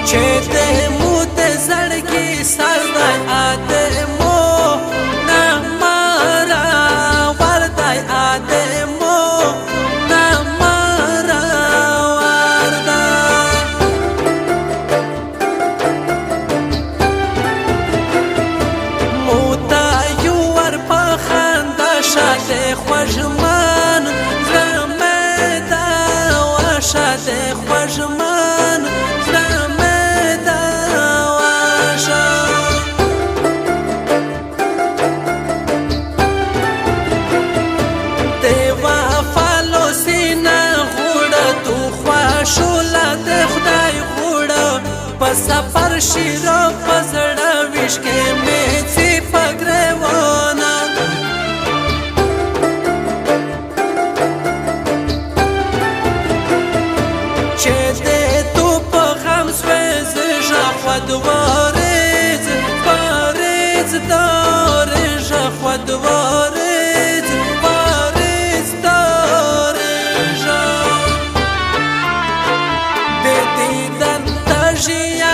چې د مو د زړګي سر دی ادمو نه مارا ور دی ادمو نه مارا ور دی مو ته یو ور په خندا شاته خوږمن زړه مې دا وشاته خوږمن سفر شیرو پزړه وشکې مې څی پګریوانه چې دې تو په غم سوځ ژخود وارز پارز دار ژخود وارز پارز دار دې دیدن تجیا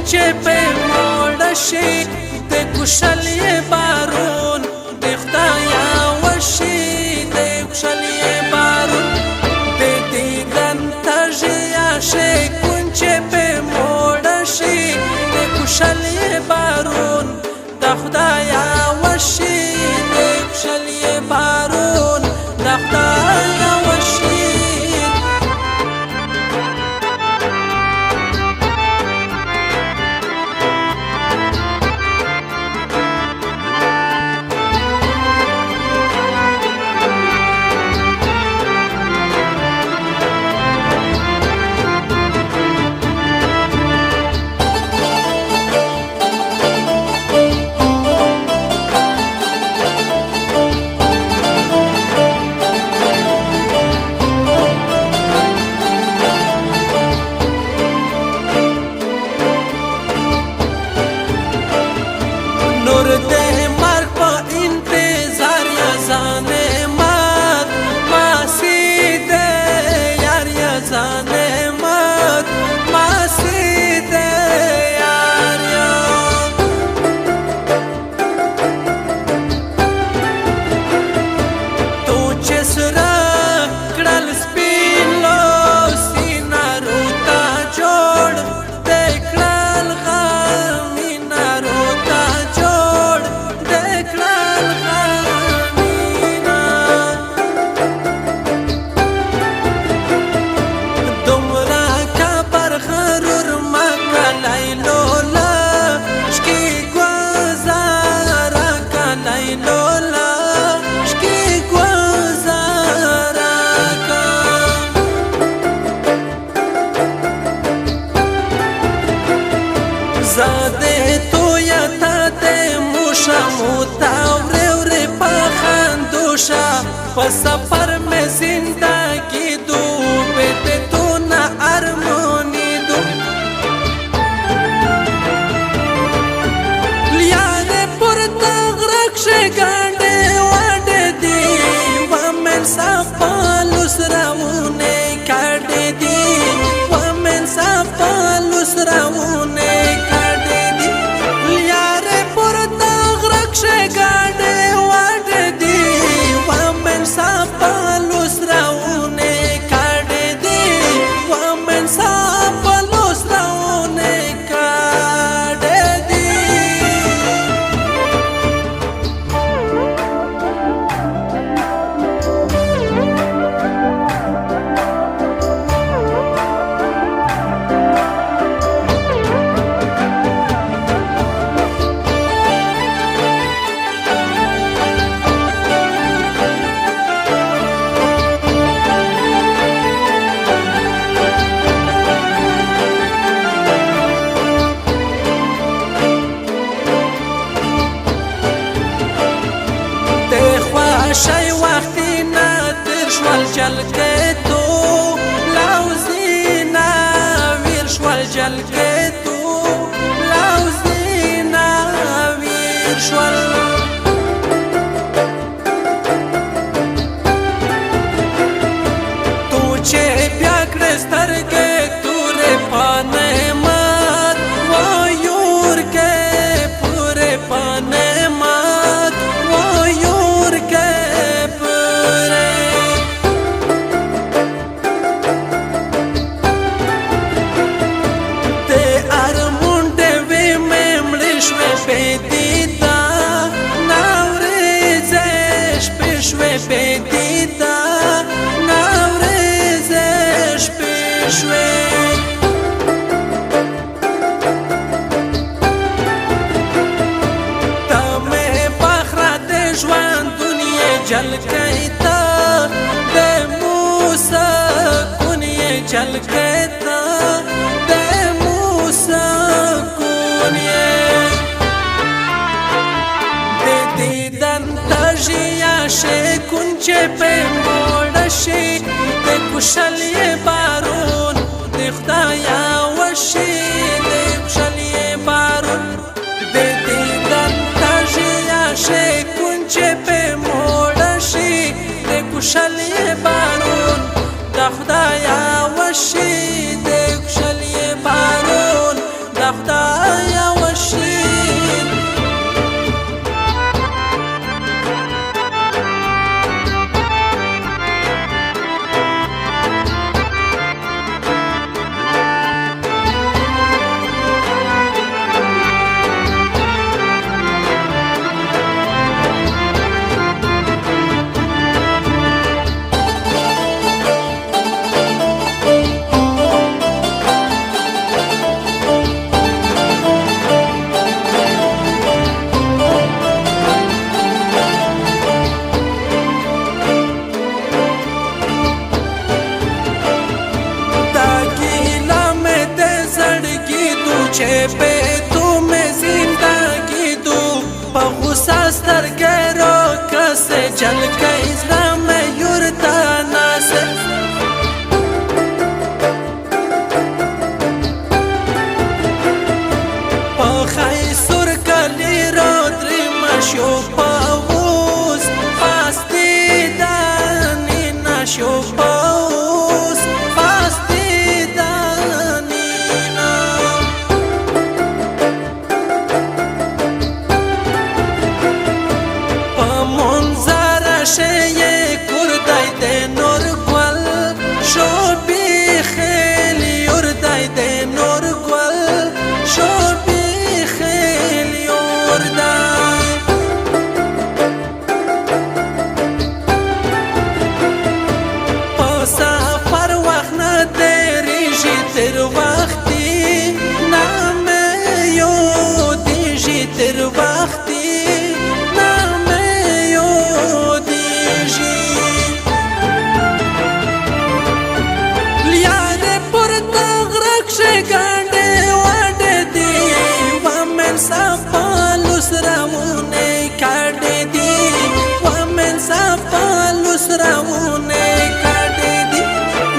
چې په موړ شي د کوشلې بارون د خدایا وشي د کوشلې بارون د دیدن تجیا شي چې په موړ شي د کوشلې بارون د خدایا وشي د کوشلې بارون د خدایا وشي زاده تو یا تا ته موشا موتا ورې په خندوشا په سفر مې زندگی دوبه ته تو نه ارمونی دو لیاده پر تغرق شګانډه وډه دی و من صفالو سراونه کړه دی و من صفالو سراونه شای وقتی ندر شوال جلگه تو لوزینا ویر شوال جلگه تو لوزینا ویر شوال تو چه بیا کرسترگه تو ره پانه جل کیتا د موسی کونیه جل کیتا د موسی کونیه د دیدن تجیا شي کونچه په موړشي د کوشلې بارون د خدایا وشي د کوشلې بارون د دیدن تجیا شي کونچه په موړشي د کوشلې بارون د خدایا وشي د کوشلې بارون د خدایا وشي چه पे तू में जिंदगी दू पगुसा स्तरगरो कसे जल के इस्लाम में युरता नासे पखाई सुर कली रोद्री मशो पाऊस पास्ती दानी नशो पाऊस पास्ती شیه کردای ده نور گل شو بی خیلی یردای ده نور گل شو بی خیلی یردای پاسا پر وقت ندریجی تر وقتی نامه یودیجی تر وقتی سپالوس راونه کړې دي ومن سپالوس راونه کړې دي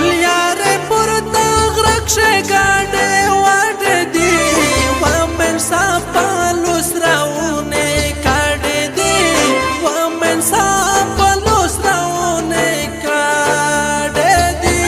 لیاره پر تغرق شګاډې وړې دي ومن سپالوس راونه کړې دي ومن سپالوس راونه کړې دي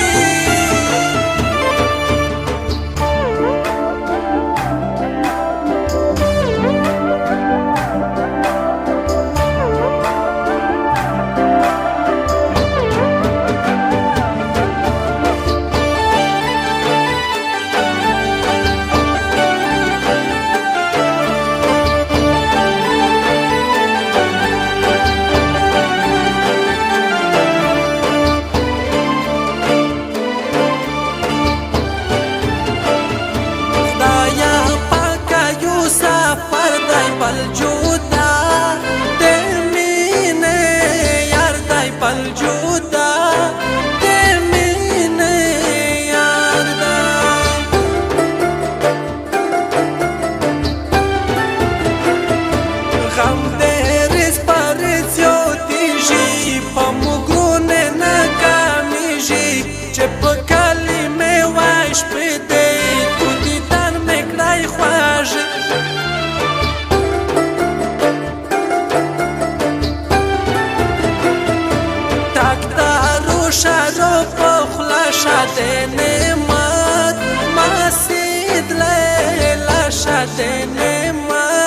पलजूदा ते मीने यार दाई पलजूदा ते मीने यार दाई गम देरिस परिcio tiži pomugune na kamiži če pokali me vaš pide tudi dan me kraj hvaže شارو پخلا شده نماد مسید لیلا شده نماد